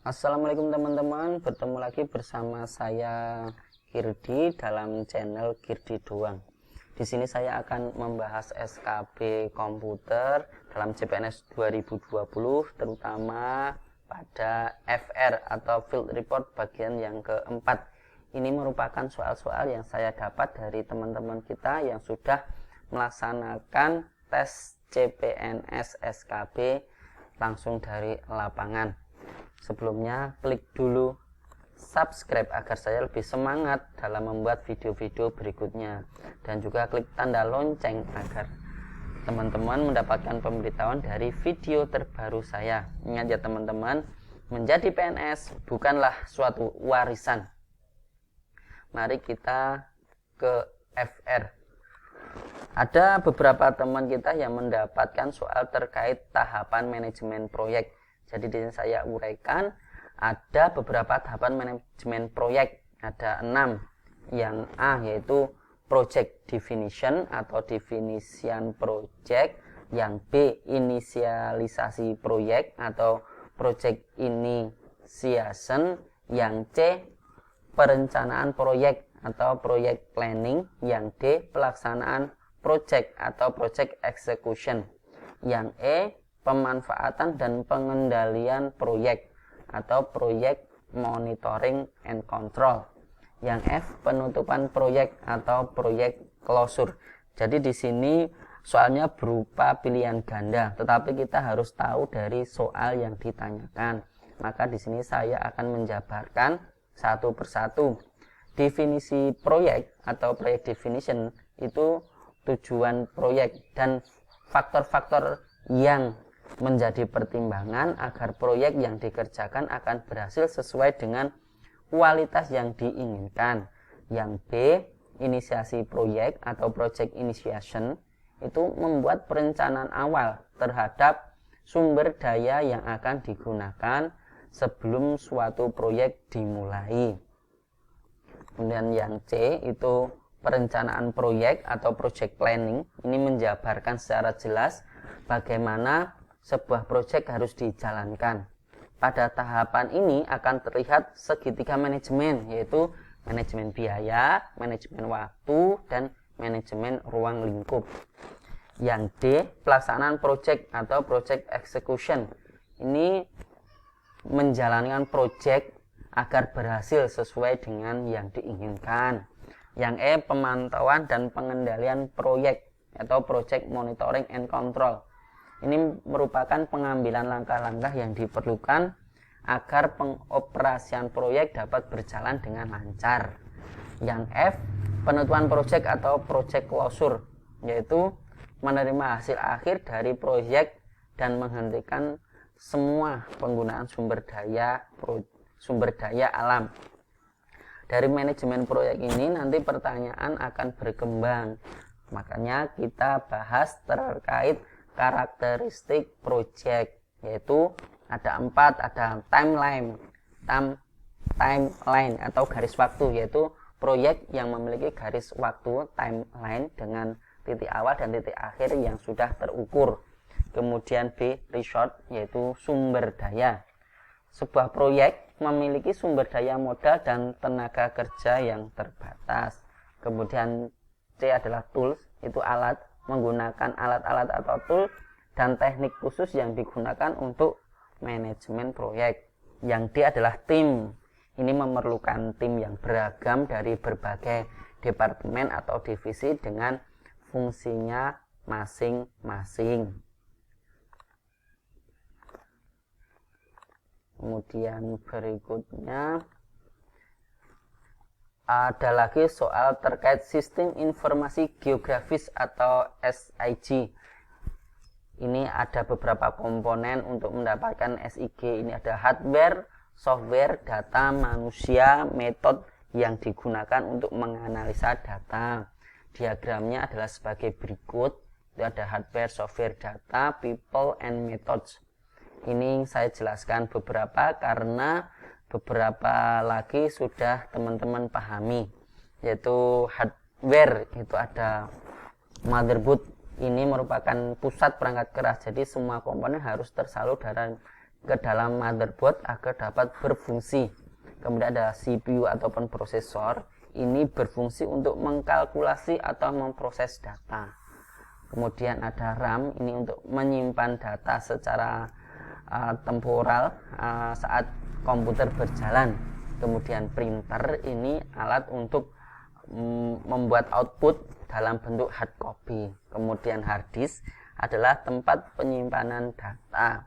Assalamualaikum teman-teman, bertemu lagi bersama saya Girdi dalam channel Girdi Doang. Di sini saya akan membahas SKB komputer dalam CPNS 2020, terutama pada FR atau Field Report bagian yang keempat. Ini merupakan soal-soal yang saya dapat dari teman-teman kita yang sudah melaksanakan tes CPNS SKB langsung dari lapangan. Sebelumnya klik dulu subscribe agar saya lebih semangat dalam membuat video-video berikutnya, dan juga klik tanda lonceng agar teman-teman mendapatkan pemberitahuan dari video terbaru saya. Ingat ya teman-teman, menjadi PNS bukanlah suatu warisan. Mari kita ke FR. Ada beberapa teman kita yang mendapatkan soal terkait tahapan manajemen proyek. Jadi di sini saya uraikan ada beberapa tahapan manajemen proyek, ada 6. Yang A yaitu project definition atau definisian project, yang B inisialisasi proyek atau project initiation, yang C perencanaan proyek atau project planning, yang D pelaksanaan project atau project execution, yang E pemanfaatan dan pengendalian proyek atau project monitoring and control, yang F penutupan proyek atau project closure. Jadi di sini soalnya berupa pilihan ganda, tetapi kita harus tahu dari soal yang ditanyakan. Maka di sini saya akan menjabarkan satu persatu. Definisi proyek atau project definition itu tujuan proyek dan faktor-faktor yang menjadi pertimbangan agar proyek yang dikerjakan akan berhasil sesuai dengan kualitas yang diinginkan. Yang B, inisiasi proyek atau project initiation, itu membuat perencanaan awal terhadap sumber daya yang akan digunakan sebelum suatu proyek dimulai. Kemudian yang C itu perencanaan proyek atau project planning. Ini menjabarkan secara jelas bagaimana sebuah proyek harus dijalankan. Pada tahapan ini akan terlihat segitiga manajemen, yaitu manajemen biaya, manajemen waktu, dan manajemen ruang lingkup. Yang D, pelaksanaan proyek atau project execution. Ini menjalankan proyek agar berhasil sesuai dengan yang diinginkan. Yang E, pemantauan dan pengendalian proyek atau project monitoring and control. Ini merupakan pengambilan langkah-langkah yang diperlukan agar pengoperasian proyek dapat berjalan dengan lancar. Yang F, penutupan proyek atau project closure, yaitu menerima hasil akhir dari proyek dan menghentikan semua penggunaan sumber daya alam. Dari manajemen proyek ini nanti pertanyaan akan berkembang. Makanya kita bahas terkait karakteristik proyek, yaitu ada 4, ada timeline atau garis waktu, yaitu proyek yang memiliki garis waktu timeline dengan titik awal dan titik akhir yang sudah terukur. Kemudian B, resource, yaitu sumber daya. Sebuah proyek memiliki sumber daya modal dan tenaga kerja yang terbatas. Kemudian C adalah tools, itu alat, menggunakan alat-alat atau tool dan teknik khusus yang digunakan untuk manajemen proyek. Yang D adalah tim. Ini memerlukan tim yang beragam dari berbagai departemen atau divisi dengan fungsinya masing-masing. Kemudian berikutnya ada lagi soal terkait sistem informasi geografis atau SIG. Ini ada beberapa komponen untuk mendapatkan SIG. Ini ada hardware, software, data, manusia, metode yang digunakan untuk menganalisa data. Diagramnya adalah sebagai berikut. Itu ada hardware, software, data, people, and methods. Ini saya jelaskan beberapa karena beberapa lagi sudah teman-teman pahami, yaitu hardware. Itu ada motherboard, ini merupakan pusat perangkat keras, jadi semua komponen harus tersalur ke dalam motherboard agar dapat berfungsi. Kemudian ada CPU ataupun prosesor, ini berfungsi untuk mengkalkulasi atau memproses data. Kemudian ada RAM, ini untuk menyimpan data secara temporal saat komputer berjalan. Kemudian printer, ini alat untuk membuat output dalam bentuk hard copy. Kemudian hard disk adalah tempat penyimpanan data.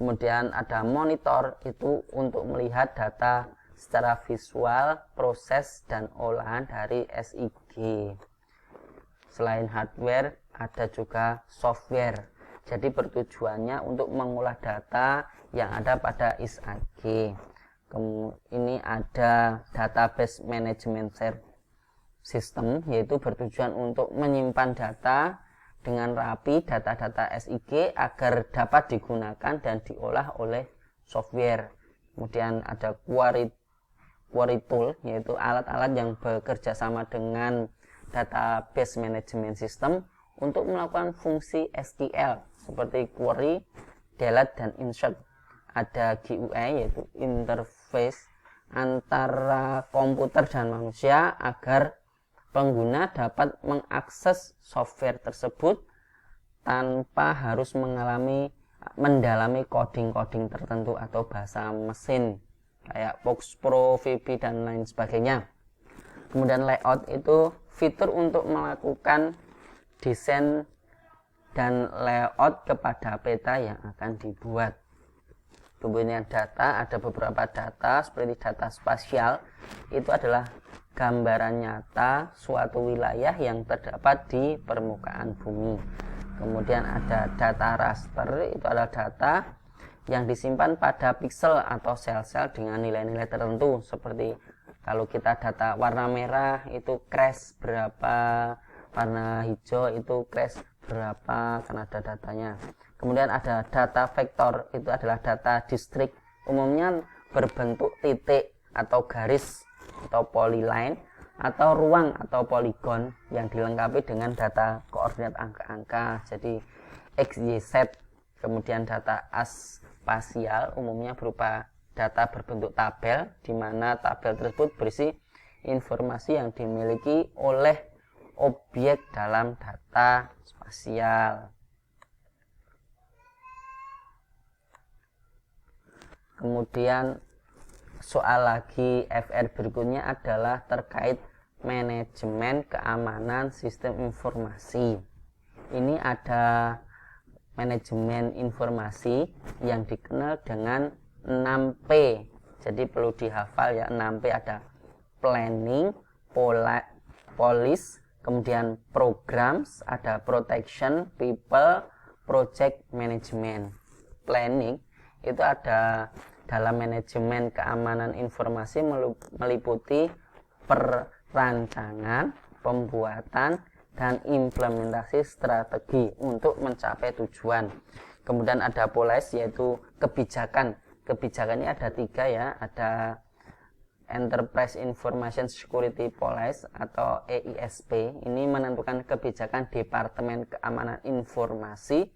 Kemudian ada monitor, itu untuk melihat data secara visual, proses dan olahan dari SIG. Selain hardware, ada juga software. Jadi bertujuannya untuk mengolah data yang ada pada SIG. Ini ada database management system, yaitu bertujuan untuk menyimpan data dengan rapi data-data SIG agar dapat digunakan dan diolah oleh software. Kemudian ada query tool, yaitu alat-alat yang bekerja sama dengan database management system untuk melakukan fungsi SQL seperti query, delete, dan insert. Ada GUI, yaitu interface antara komputer dan manusia agar pengguna dapat mengakses software tersebut tanpa harus mendalami coding-coding tertentu atau bahasa mesin kayak Fox Pro, VB, dan lain sebagainya. Kemudian layout itu fitur untuk melakukan desain dan layout kepada peta yang akan dibuat. Kemudian data, ada beberapa data seperti data spasial, itu adalah gambaran nyata suatu wilayah yang terdapat di permukaan bumi. Kemudian ada data raster, itu adalah data yang disimpan pada pixel atau sel-sel dengan nilai-nilai tertentu. Seperti kalau kita data warna merah itu crash berapa, warna hijau itu crash berapa, karena ada datanya. Kemudian ada data vektor, itu adalah data distrik, umumnya berbentuk titik atau garis atau polyline atau ruang atau poligon yang dilengkapi dengan data koordinat angka-angka, jadi X, Y, Z. Kemudian data aspasial umumnya berupa data berbentuk tabel, di mana tabel tersebut berisi informasi yang dimiliki oleh objek dalam data spasial. Kemudian soal lagi FR berikutnya adalah terkait manajemen keamanan sistem informasi. Ini ada manajemen informasi yang dikenal dengan 6P. Jadi perlu dihafal ya, 6P ada planning, policy, kemudian programs, ada protection, people, project management. Planning itu ada dalam manajemen keamanan informasi meliputi perancangan, pembuatan, dan implementasi strategi untuk mencapai tujuan. Kemudian ada policy, yaitu kebijakan. Kebijakan ini ada 3 ya, ada Enterprise Information Security Policy atau EISP. Ini menentukan kebijakan Departemen Keamanan Informasi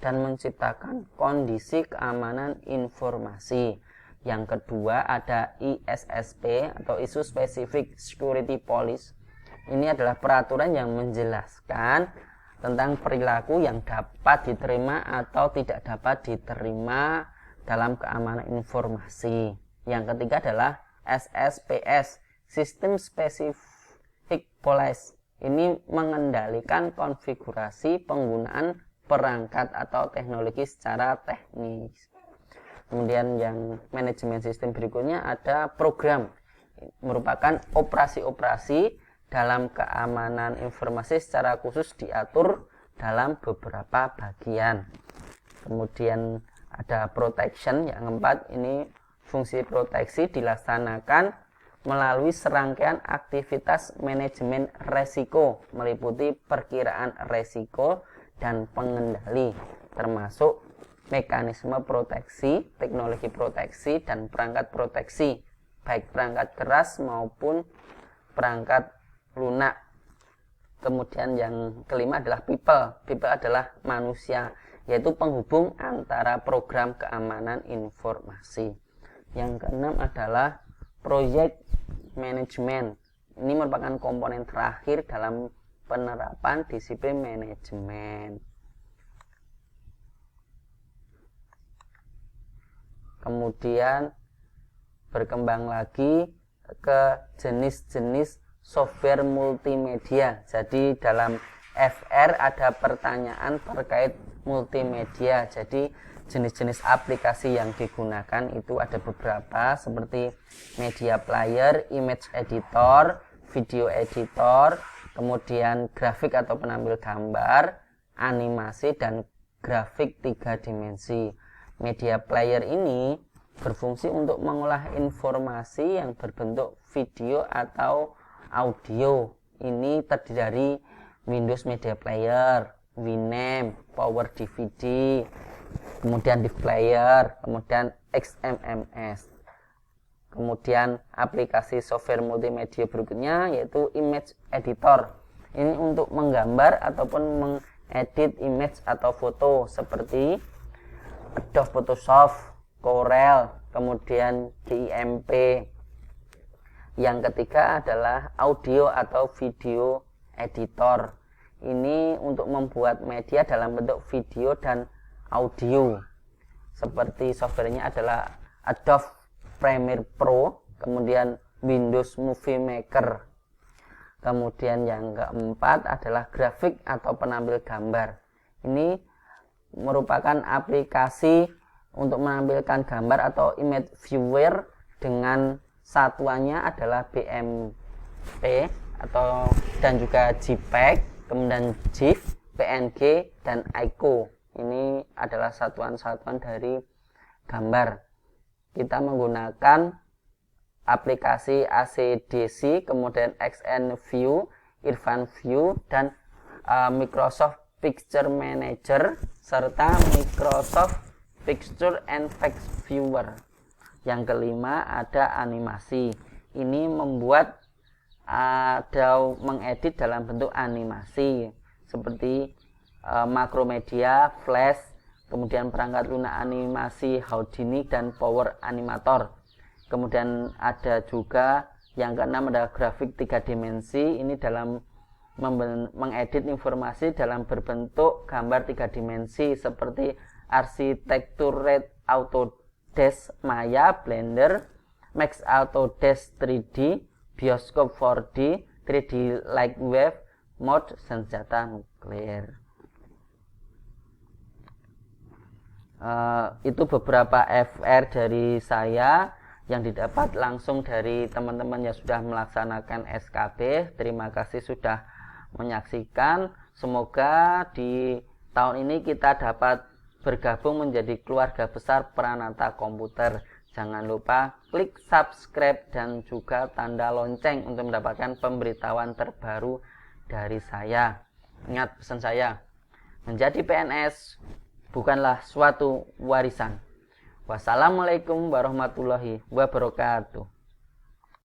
dan menciptakan kondisi keamanan informasi. Yang kedua ada ISSP atau Issue Specific Security Policy. Ini adalah peraturan yang menjelaskan tentang perilaku yang dapat diterima atau tidak dapat diterima dalam keamanan informasi. Yang ketiga adalah SSPS, System Specific Policy. Ini mengendalikan konfigurasi penggunaan perangkat atau teknologi secara teknis. Kemudian yang manajemen sistem berikutnya ada program, merupakan operasi-operasi dalam keamanan informasi secara khusus diatur dalam beberapa bagian. Kemudian ada protection yang keempat, ini fungsi proteksi dilaksanakan melalui serangkaian aktivitas manajemen resiko, meliputi perkiraan resiko dan pengendali, termasuk mekanisme proteksi, teknologi proteksi, dan perangkat proteksi, baik perangkat keras maupun perangkat lunak. Kemudian yang kelima adalah people. People adalah manusia. yaitu penghubung antara program keamanan informasi. Yang keenam adalah project management. Ini merupakan komponen terakhir dalam penerapan disiplin manajemen. Kemudian berkembang lagi ke jenis-jenis software multimedia. Jadi dalam FR ada pertanyaan terkait multimedia. Jadi jenis-jenis aplikasi yang digunakan itu ada beberapa, seperti media player, image editor, video editor, kemudian grafik atau penampil gambar, animasi, dan grafik 3 dimensi. Media player ini berfungsi untuk mengolah informasi yang berbentuk video atau audio. Ini terdiri dari Windows Media Player, Winamp, Power DVD, kemudian Disk Player, kemudian XMMS. Kemudian aplikasi software multimedia berikutnya yaitu Image Editor. Ini untuk menggambar ataupun mengedit image atau foto seperti Adobe Photoshop, Corel, kemudian GIMP. Yang ketiga adalah audio atau video editor. Ini untuk membuat media dalam bentuk video dan audio. Seperti softwarenya adalah Adobe Premiere Pro, kemudian Windows Movie Maker. Kemudian yang keempat adalah grafik atau penampil gambar. Ini merupakan aplikasi untuk menampilkan gambar atau image viewer dengan satuannya adalah BMP atau dan juga JPEG, kemudian GIF, PNG, dan ICO. Ini adalah satuan-satuan dari gambar. Kita menggunakan aplikasi ACDC, kemudian XNView, Irfan View, dan Microsoft Picture Manager, serta Microsoft Picture and Effects Viewer. Yang kelima ada animasi. Ini membuat atau mengedit dalam bentuk animasi seperti Makromedia, Flash, kemudian perangkat lunak animasi Houdini dan Power Animator. Kemudian ada juga yang keenam adalah grafik 3 dimensi. Ini dalam mengedit informasi dalam berbentuk gambar 3 dimensi seperti arsitektur Red Autodesk Maya, Blender, Max Autodesk 3D, Bioskop 4D, 3D Lightwave, mode senjata nuklir. Itu beberapa FR dari saya yang didapat langsung dari teman-teman yang sudah melaksanakan SKB. Terima kasih sudah menyaksikan. Semoga di tahun ini kita dapat bergabung menjadi keluarga besar Pranata Komputer. Jangan lupa klik subscribe dan juga tanda lonceng untuk mendapatkan pemberitahuan terbaru dari saya. Ingat pesan saya, menjadi PNS bukanlah suatu warisan. Wassalamualaikum warahmatullahi wabarakatuh.